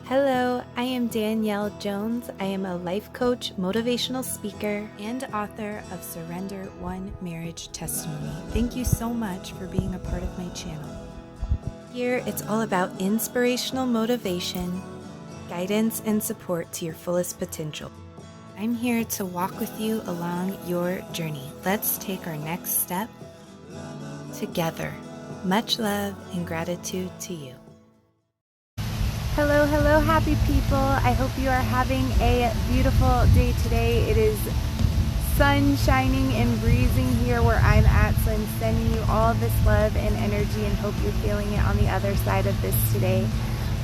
Hello, I am Danielle Jones. I am a life coach, motivational speaker, and author of Surrender One Marriage Testimony. Thank you so much for being a part of my channel. Here, it's all about inspirational motivation, guidance, and support to your fullest potential. I'm here to walk with you along your journey. Let's take our next step together. Much love and gratitude to you. Hello, happy people. I hope you are having a beautiful day today. It is sun shining and breezing here where I'm at, so I'm sending you all this love and energy and hope you're feeling it on the other side of this today.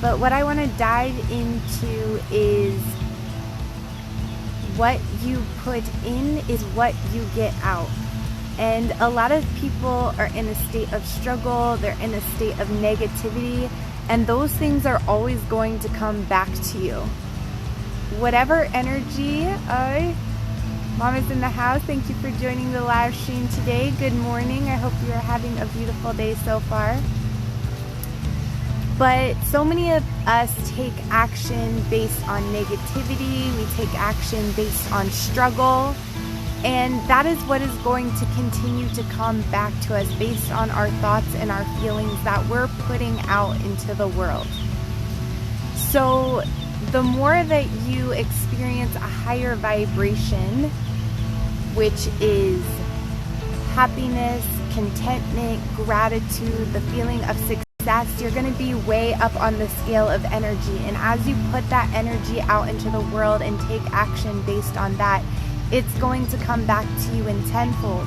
But what I want to dive into is what you put in is what you get out. And a lot of people are in a state of struggle, they're in a state of negativity, and those things are always going to come back to you. Whatever energy, Mom is in the house. Thank you for joining the live stream today. Good morning. I hope you are having a beautiful day so far. But so many of us take action based on negativity. We take action based on struggle. And that is what is going to continue to come back to us based on our thoughts and our feelings that we're putting out into the world. So the more that you experience a higher vibration, which is happiness, contentment, gratitude, the feeling of success, you're going to be way up on the scale of energy. And as you put that energy out into the world and take action based on that, it's going to come back to you in tenfold.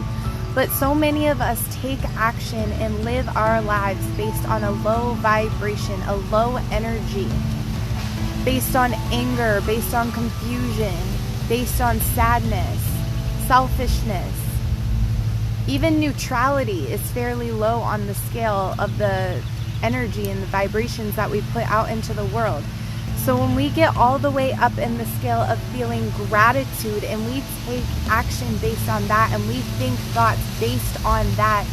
But so many of us take action and live our lives based on a low vibration, a low energy, based on anger, based on confusion, based on sadness, selfishness. Even neutrality is fairly low on the scale of the energy and the vibrations that we put out into the world. So when we get all the way up in the scale of feeling gratitude and we take action based on that and we think thoughts based on that,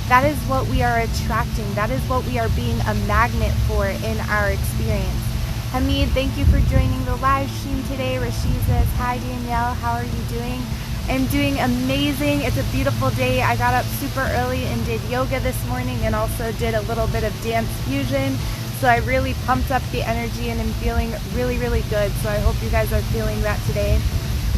that is what we are attracting. That is what we are being a magnet for in our experience. Hamid, thank you for joining the live stream today. Rashid says, hi Danielle, how are you doing? I'm doing amazing. It's a beautiful day. I got up super early and did yoga this morning and also did a little bit of dance fusion. So I really pumped up the energy and I'm feeling really, really good. So I hope you guys are feeling that today.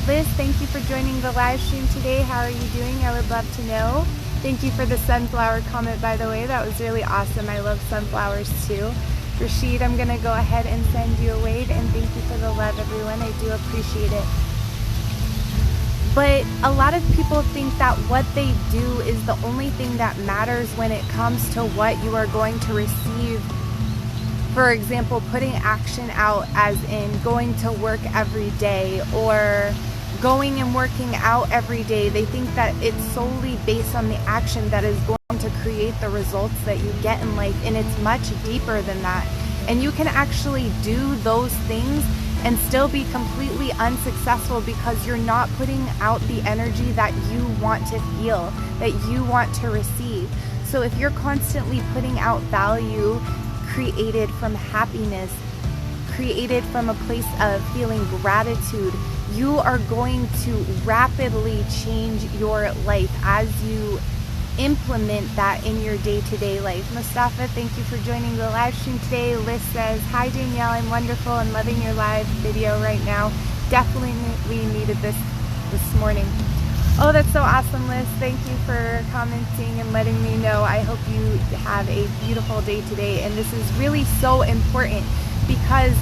Liz, thank you for joining the live stream today. How are you doing? I would love to know. Thank you for the sunflower comment, by the way. That was really awesome. I love sunflowers too. Rashid, I'm going to go ahead and send you a wave, and thank you for the love, everyone. I do appreciate it. But a lot of people think that what they do is the only thing that matters when it comes to what you are going to receive. For example, putting action out as in going to work every day or going and working out every day. They think that it's solely based on the action that is going to create the results that you get in life, and it's much deeper than that. And you can actually do those things and still be completely unsuccessful because you're not putting out the energy that you want to feel, that you want to receive. So if you're constantly putting out value created from happiness, created from a place of feeling gratitude, you are going to rapidly change your life as you implement that in your day-to-day life. Mustafa, thank you for joining the live stream today. Liz says, hi Danielle, I'm wonderful and loving your live video right now. Definitely needed this morning. Oh, that's so awesome, Liz. Thank you for commenting and letting me know. I hope you have a beautiful day today. And this is really so important because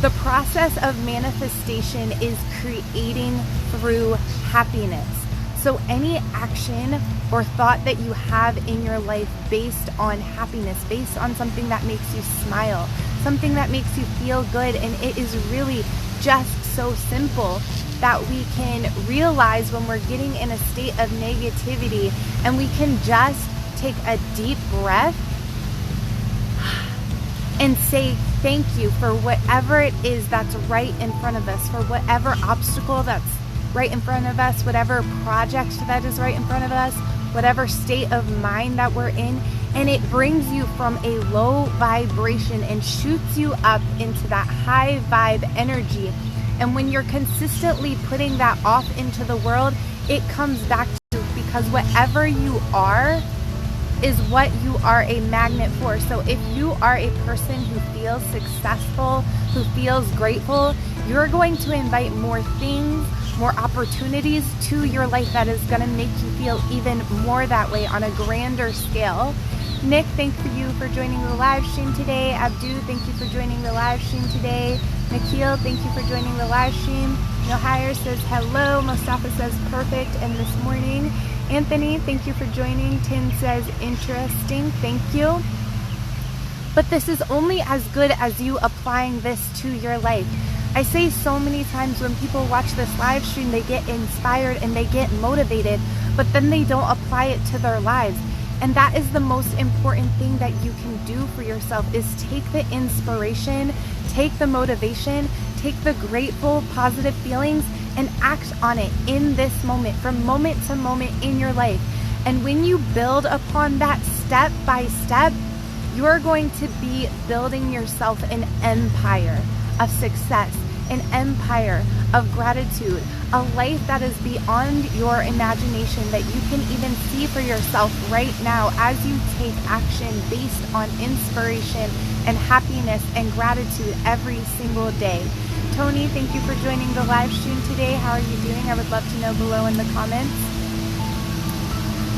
the process of manifestation is creating through happiness. So any action or thought that you have in your life based on happiness, based on something that makes you smile, something that makes you feel good, and it is really just so simple that we can realize when we're getting in a state of negativity, and we can just take a deep breath and say thank you for whatever it is that's right in front of us, for whatever obstacle that's right in front of us, whatever project that is right in front of us, whatever state of mind that we're in, and it brings you from a low vibration and shoots you up into that high vibe energy. And when you're consistently putting that off into the world, it comes back to you, because whatever you are is what you are a magnet for. So if you are a person who feels successful, who feels grateful, you're going to invite more things, more opportunities to your life that is going to make you feel even more that way on a grander scale. Nick, thank you for joining the live stream today. Abdu, thank you for joining the live stream today. Nikhil, thank you for joining the live stream. No Higher says hello. Mustafa says perfect and this morning. Anthony, thank you for joining. Tin says interesting. Thank you. But this is only as good as you applying this to your life. I say so many times when people watch this live stream, they get inspired and they get motivated, but then they don't apply it to their lives. And that is the most important thing that you can do for yourself, is take the inspiration, take the motivation, take the grateful, positive feelings, and act on it in this moment, from moment to moment in your life. And when you build upon that step by step, you're going to be building yourself an empire of success, an empire of gratitude, a life that is beyond your imagination, that you can even see for yourself right now as you take action based on inspiration and happiness and gratitude every single day. Tony, thank you for joining the live stream today. How are you doing? I would love to know below in the comments.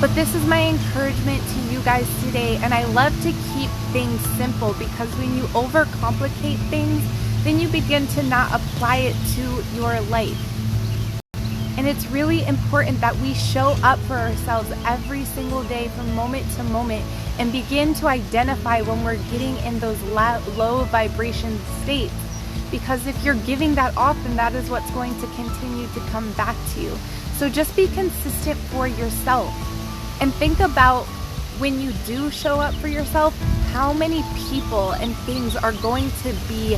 But this is my encouragement to you guys today, and I love to keep things simple, because when you overcomplicate things, then you begin to not apply it to your life. And it's really important that we show up for ourselves every single day from moment to moment and begin to identify when we're getting in those low vibration states. Because if you're giving that off, then that is what's going to continue to come back to you. So just be consistent for yourself. And think about, when you do show up for yourself, how many people and things are going to be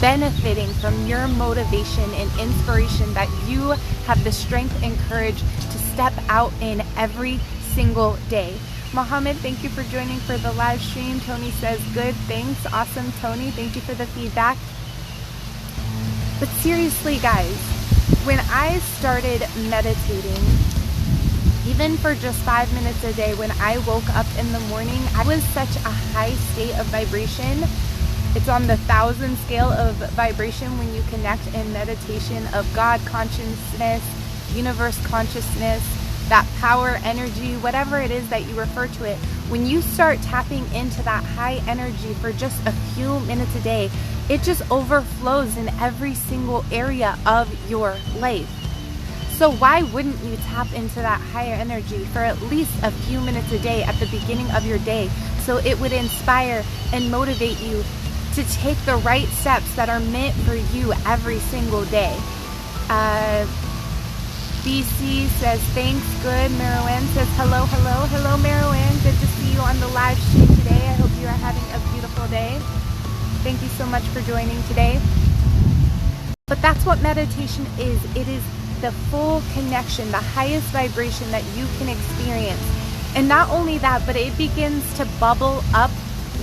benefiting from your motivation and inspiration that you have the strength and courage to step out in every single day. Mohammed, thank you for joining for the live stream. Tony says, good, thanks. Awesome, Tony. Thank you for the feedback. But seriously, guys, when I started meditating, even for just 5 minutes a day, when I woke up in the morning, I was such a high state of vibration. It's on the 1,000 scale of vibration when you connect in meditation of God consciousness, universe consciousness, that power, energy, whatever it is that you refer to it. When you start tapping into that high energy for just a few minutes a day, it just overflows in every single area of your life. So why wouldn't you tap into that higher energy for at least a few minutes a day at the beginning of your day, so it would inspire and motivate you to take the right steps that are meant for you every single day. BC says, thanks, good. Merwin says, hello, hello. Hello, Merwin. Good to see you on the live stream today. I hope you are having a beautiful day. Thank you so much for joining today. But that's what meditation is. It is the full connection, the highest vibration that you can experience. And not only that, but it begins to bubble up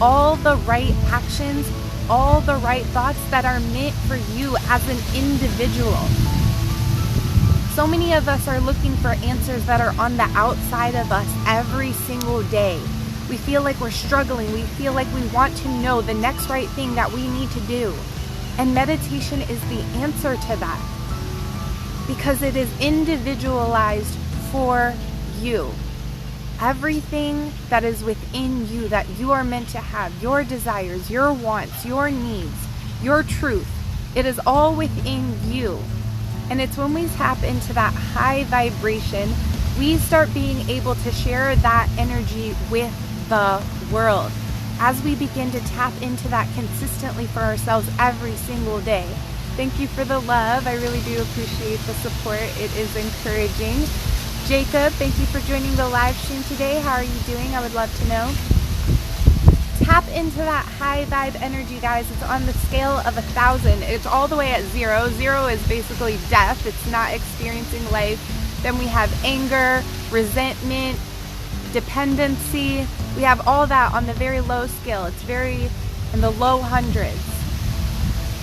all the right actions, all the right thoughts that are meant for you as an individual. So many of us are looking for answers that are on the outside of us every single day. We feel like we're struggling. We feel like we want to know the next right thing that we need to do. And meditation is the answer to that, because it is individualized for you. Everything that is within you that you are meant to have, your desires, your wants, your needs, your truth, it is all within you. And it's when we tap into that high vibration, we start being able to share that energy with the world as we begin to tap into that consistently for ourselves every single day. Thank you for the love. I really do appreciate the support. It is encouraging. Jacob, thank you for joining the live stream today. How are you doing? I would love to know. Tap into that high vibe energy, guys. It's on the scale of 1,000. It's all the way at 0. 0 is basically death. It's not experiencing life. Then we have anger, resentment, dependency. We have all that on the very low scale. It's very in the low hundreds.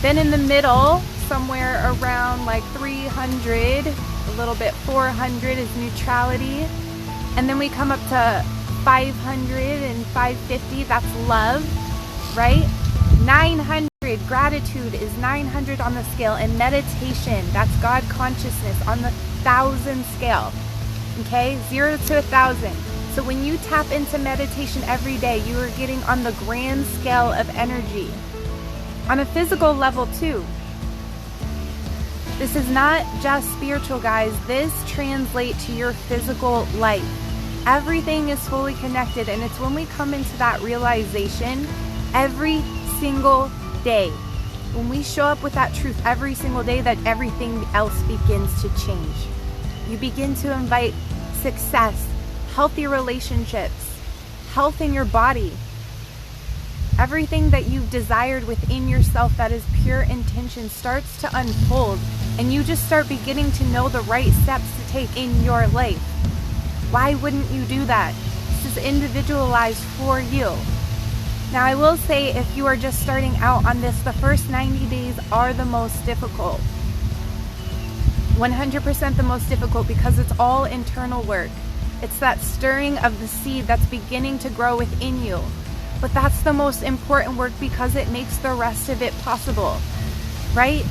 Then in the middle, somewhere around like 300, a little bit 400 is neutrality. And then we come up to 500 and 550, that's love, right? 900, gratitude is 900 on the scale. And meditation, that's God consciousness on the 1,000 scale. Okay, 0 to 1,000. So when you tap into meditation every day, you are getting on the grand scale of energy. On a physical level too. This is not just spiritual, guys. This translates to your physical life. Everything is fully connected, and it's when we come into that realization every single day, when we show up with that truth every single day, that everything else begins to change. You begin to invite success, healthy relationships, health in your body. Everything that you've desired within yourself that is pure intention starts to unfold, and you just start beginning to know the right steps to take in your life. Why wouldn't you do that? This is individualized for you. Now, I will say, if you are just starting out on this, the first 90 days are the most difficult. 100% the most difficult, because it's all internal work. It's that stirring of the seed that's beginning to grow within you. But that's the most important work, because it makes the rest of it possible, right?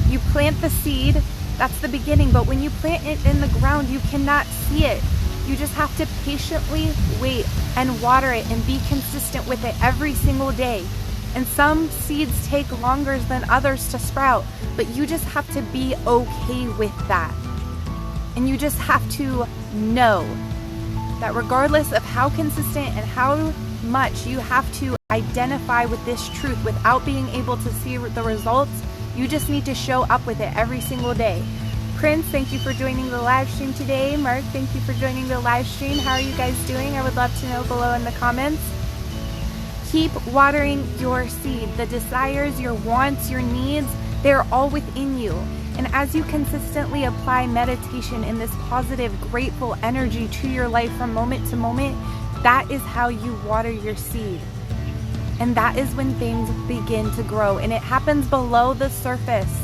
You plant the seed, that's the beginning, but when you plant it in the ground, you cannot see it. You just have to patiently wait and water it and be consistent with it every single day. And some seeds take longer than others to sprout, but you just have to be okay with that. And you just have to know that regardless of how consistent and how much you have to identify with this truth without being able to see the results, you just need to show up with it every single day. Prince, thank you for joining the live stream today. Mark, thank you for joining the live stream. How are you guys doing? I would love to know below in the comments. Keep watering your seed. The desires, your wants, your needs, they're all within you. And as you consistently apply meditation in this positive, grateful energy to your life from moment to moment, that is how you water your seed. And that is when things begin to grow. And it happens below the surface.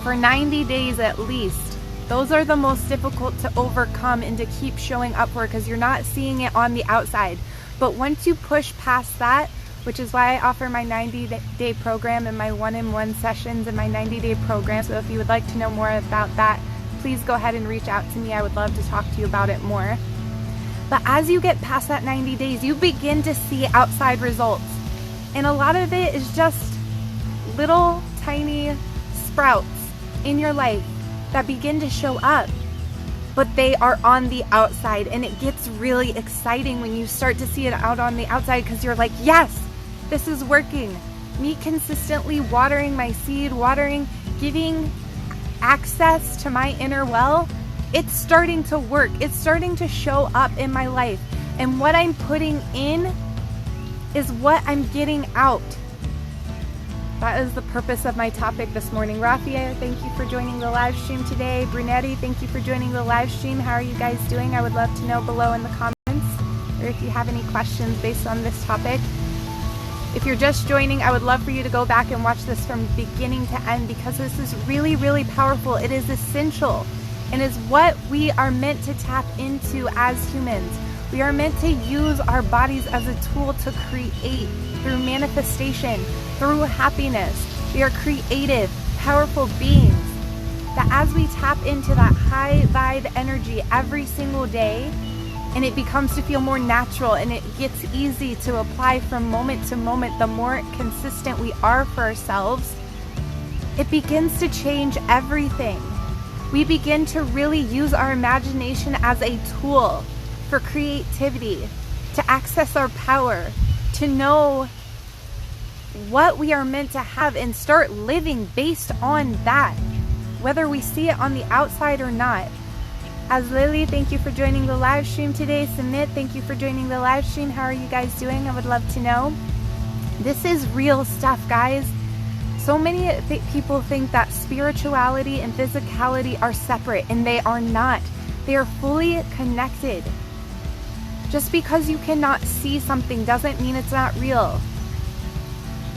For 90 days at least. Those are the most difficult to overcome and to keep showing up for, because you're not seeing it on the outside. But once you push past that, which is why I offer my 90-day program and my one-on-one sessions and my 90-day program. So if you would like to know more about that, please go ahead and reach out to me. I would love to talk to you about it more. But as you get past that 90 days, you begin to see outside results. And a lot of it is just little tiny sprouts in your life that begin to show up. But they are on the outside, and it gets really exciting when you start to see it out on the outside, because you're like, yes, this is working. Me consistently watering my seed, giving access to my inner well, it's starting to work. It's starting to show up in my life. And what I'm putting in is what I'm getting out. That is the purpose of my topic this morning. Rafia, thank you for joining the live stream today. Brunetti, thank you for joining the live stream. How are you guys doing? I would love to know below in the comments, or if you have any questions based on this topic. If you're just joining, I would love for you to go back and watch this from beginning to end, because this is really, really powerful. It is essential, and is what we are meant to tap into as humans. We are meant to use our bodies as a tool to create through manifestation, through happiness. We are creative, powerful beings. That as we tap into that high vibe energy every single day, and it becomes to feel more natural, and it gets easy to apply from moment to moment, the more consistent we are for ourselves, it begins to change everything. We begin to really use our imagination as a tool for creativity, to access our power, to know what we are meant to have, and start living based on that, whether we see it on the outside or not. As Lily, thank you for joining the live stream today. Sumit, thank you for joining the live stream. How are you guys doing? I would love to know. This is real stuff, guys. So many people think that spirituality and physicality are separate, and they are not. They are fully connected. Just because you cannot see something doesn't mean it's not real.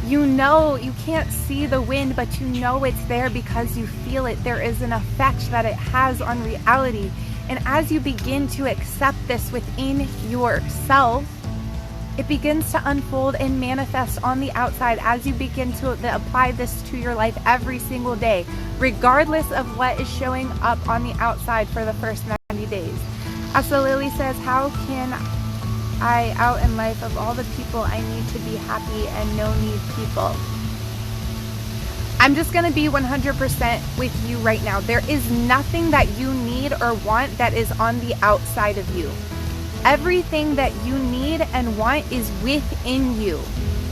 You know, you can't see the wind, but you know it's there because you feel it. There is an effect that it has on reality. And as you begin to accept this within yourself, it begins to unfold and manifest on the outside as you begin to apply this to your life every single day, regardless of what is showing up on the outside for the first 90 days. Asa Lily says, how can I out in life of all the people I need to be happy and no need people? I'm just going to be 100% with you right now. There is nothing that you need or want that is on the outside of you. Everything that you need and want is within you.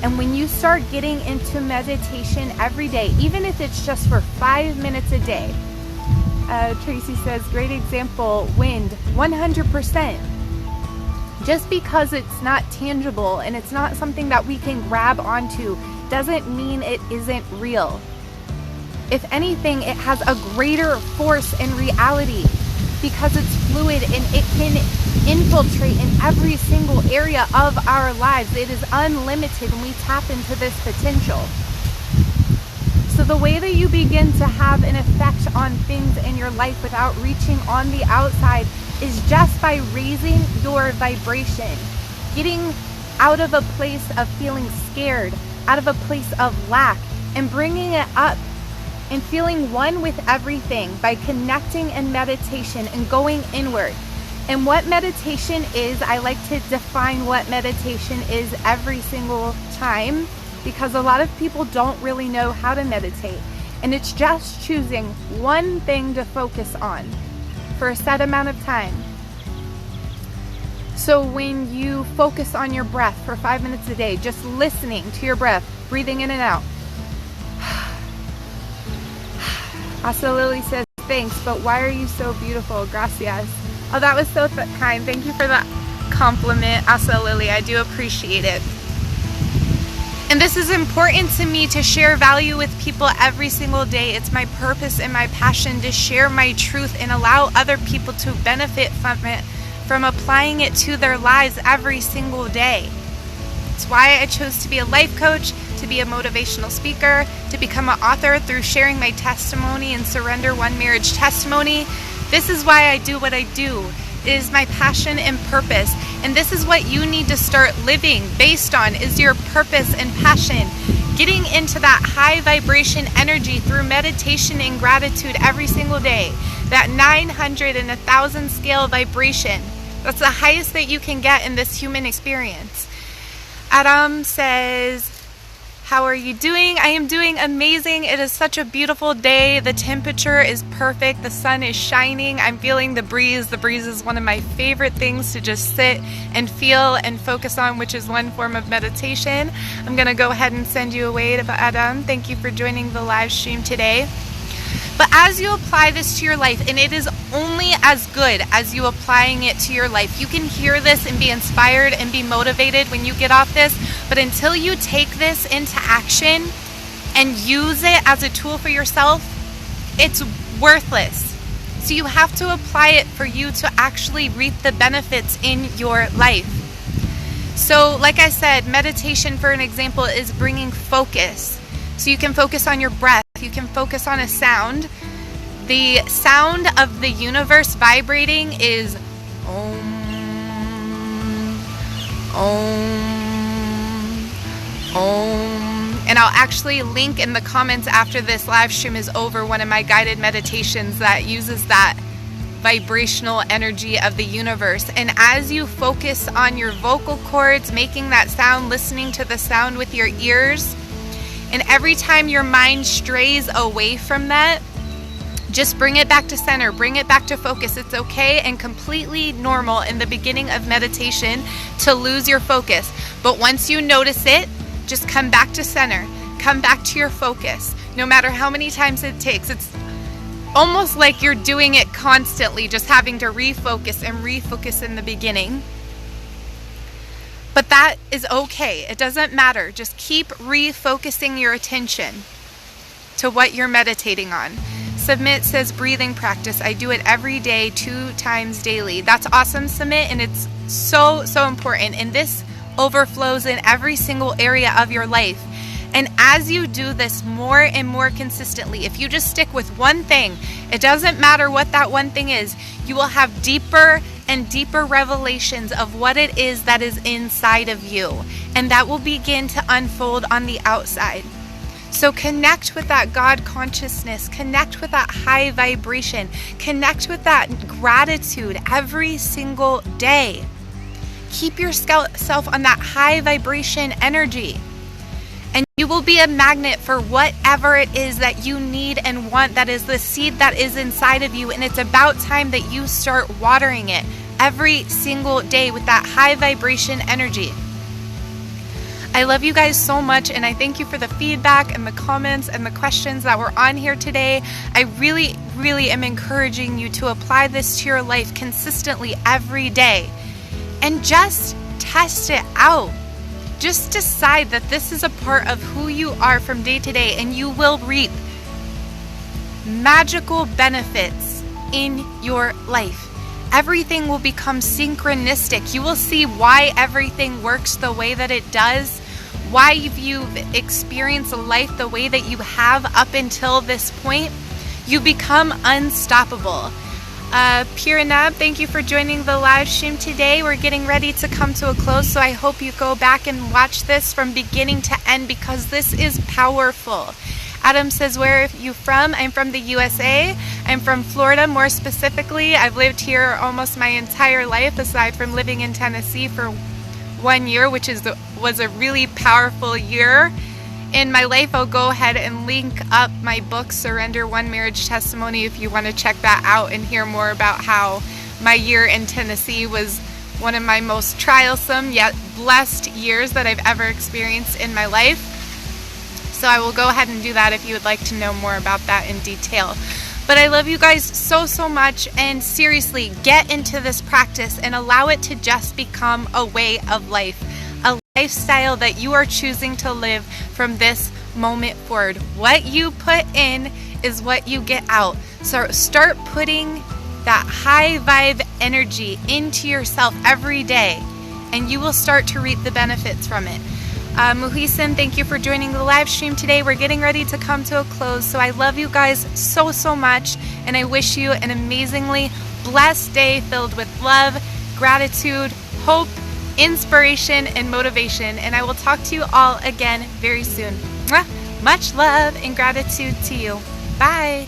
And when you start getting into meditation every day, even if it's just for 5 minutes a day, Tracy says, great example, wind, 100%. Just because it's not tangible and it's not something that we can grab onto doesn't mean it isn't real. If anything, it has a greater force in reality because it's fluid and it can infiltrate in every single area of our lives. It is unlimited when we tap into this potential. So the way that you begin to have an effect on things in your life without reaching on the outside is just by raising your vibration, getting out of a place of feeling scared, out of a place of lack, and bringing it up and feeling one with everything by connecting in meditation and going inward. And what meditation is, I like to define what meditation is every single time because a lot of people don't really know how to meditate. And it's just choosing one thing to focus on for a set amount of time. So when you focus on your breath for 5 minutes a day, just listening to your breath, breathing in and out. Asa Lily says, thanks, but why are you so beautiful? Gracias. Oh, that was so kind. Thank you for that compliment, Asa Lily. I do appreciate it. And this is important to me to share value with people every single day. It's my purpose and my passion to share my truth and allow other people to benefit from it, from applying it to their lives every single day. It's why I chose to be a life coach, to be a motivational speaker, to become an author through sharing my testimony and Surrender One Marriage testimony. This is why I do what I do. It is my passion and purpose. And this is what you need to start living based on, is your purpose and passion. Getting into that high vibration energy through meditation and gratitude every single day. That 900 and 1,000 scale vibration. That's the highest that you can get in this human experience. Adam says, how are you doing? I am doing amazing. It is such a beautiful day. The temperature is perfect. The sun is shining. I'm feeling the breeze. The breeze is one of my favorite things to just sit and feel and focus on, which is one form of meditation. I'm going to go ahead and send you away to Adam. Thank you for joining the live stream today. But as you apply this to your life, and it is only as good as you applying it to your life. You can hear this and be inspired and be motivated when you get off this, but until you take this into action and use it as a tool for yourself, it's worthless. So you have to apply it for you to actually reap the benefits in your life. So like I said, meditation, for an example, is bringing focus. So you can focus on your breath. You can focus on a sound. The sound of the universe vibrating is Om, Om, Om. And I'll actually link in the comments after this live stream is over one of my guided meditations that uses that vibrational energy of the universe. And as you focus on your vocal cords, making that sound, listening to the sound with your ears, and every time your mind strays away from that, just bring it back to center, bring it back to focus. It's okay and completely normal in the beginning of meditation to lose your focus. But once you notice it, just come back to center, come back to your focus. No matter how many times it takes, it's almost like you're doing it constantly, just having to refocus and refocus in the beginning. But that is okay. It doesn't matter. Just keep refocusing your attention to what you're meditating on. Submit says breathing practice. I do it every day, 2 times daily. That's awesome, Submit, and it's so important. And this overflows in every single area of your life. And as you do this more and more consistently, if you just stick with one thing, it doesn't matter what that one thing is, you will have deeper and deeper revelations of what it is that is inside of you. And that will begin to unfold on the outside. So connect with that God consciousness, connect with that high vibration, connect with that gratitude every single day. Keep yourself on that high vibration energy. And you will be a magnet for whatever it is that you need and want, that is the seed that is inside of you. And it's about time that you start watering it every single day with that high vibration energy. I love you guys so much, and I thank you for the feedback and the comments and the questions that were on here today. I really am encouraging you to apply this to your life consistently every day. And just test it out. Just decide that this is a part of who you are from day to day, and you will reap magical benefits in your life. Everything will become synchronistic. You will see why everything works the way that it does, why you've experienced life the way that you have up until this point. You become unstoppable. Piranab, thank you for joining the live stream today. We're getting ready to come to a close, so I hope you go back and watch this from beginning to end because this is powerful. Adam says, where are you from? I'm from the USA. I'm from Florida, more specifically. I've lived here almost my entire life, aside from living in Tennessee for 1 year, which was a really powerful year in my life. I'll go ahead and link up my book, Surrender One Marriage Testimony, if you want to check that out and hear more about how my year in Tennessee was one of my most trialsome yet blessed years that I've ever experienced in my life. So I will go ahead and do that if you would like to know more about that in detail. But I love you guys so much, and seriously, get into this practice and allow it to just become a way of life, a lifestyle that you are choosing to live from this moment forward. What you put in is what you get out. So start putting that high vibe energy into yourself every day, and you will start to reap the benefits from it. Muhisin, thank you for joining the live stream today. We're getting ready to come to a close, so I love you guys so much, and I wish you an amazingly blessed day filled with love, gratitude, hope, inspiration, and motivation, and I will talk to you all again very soon. Much love and gratitude to you. Bye.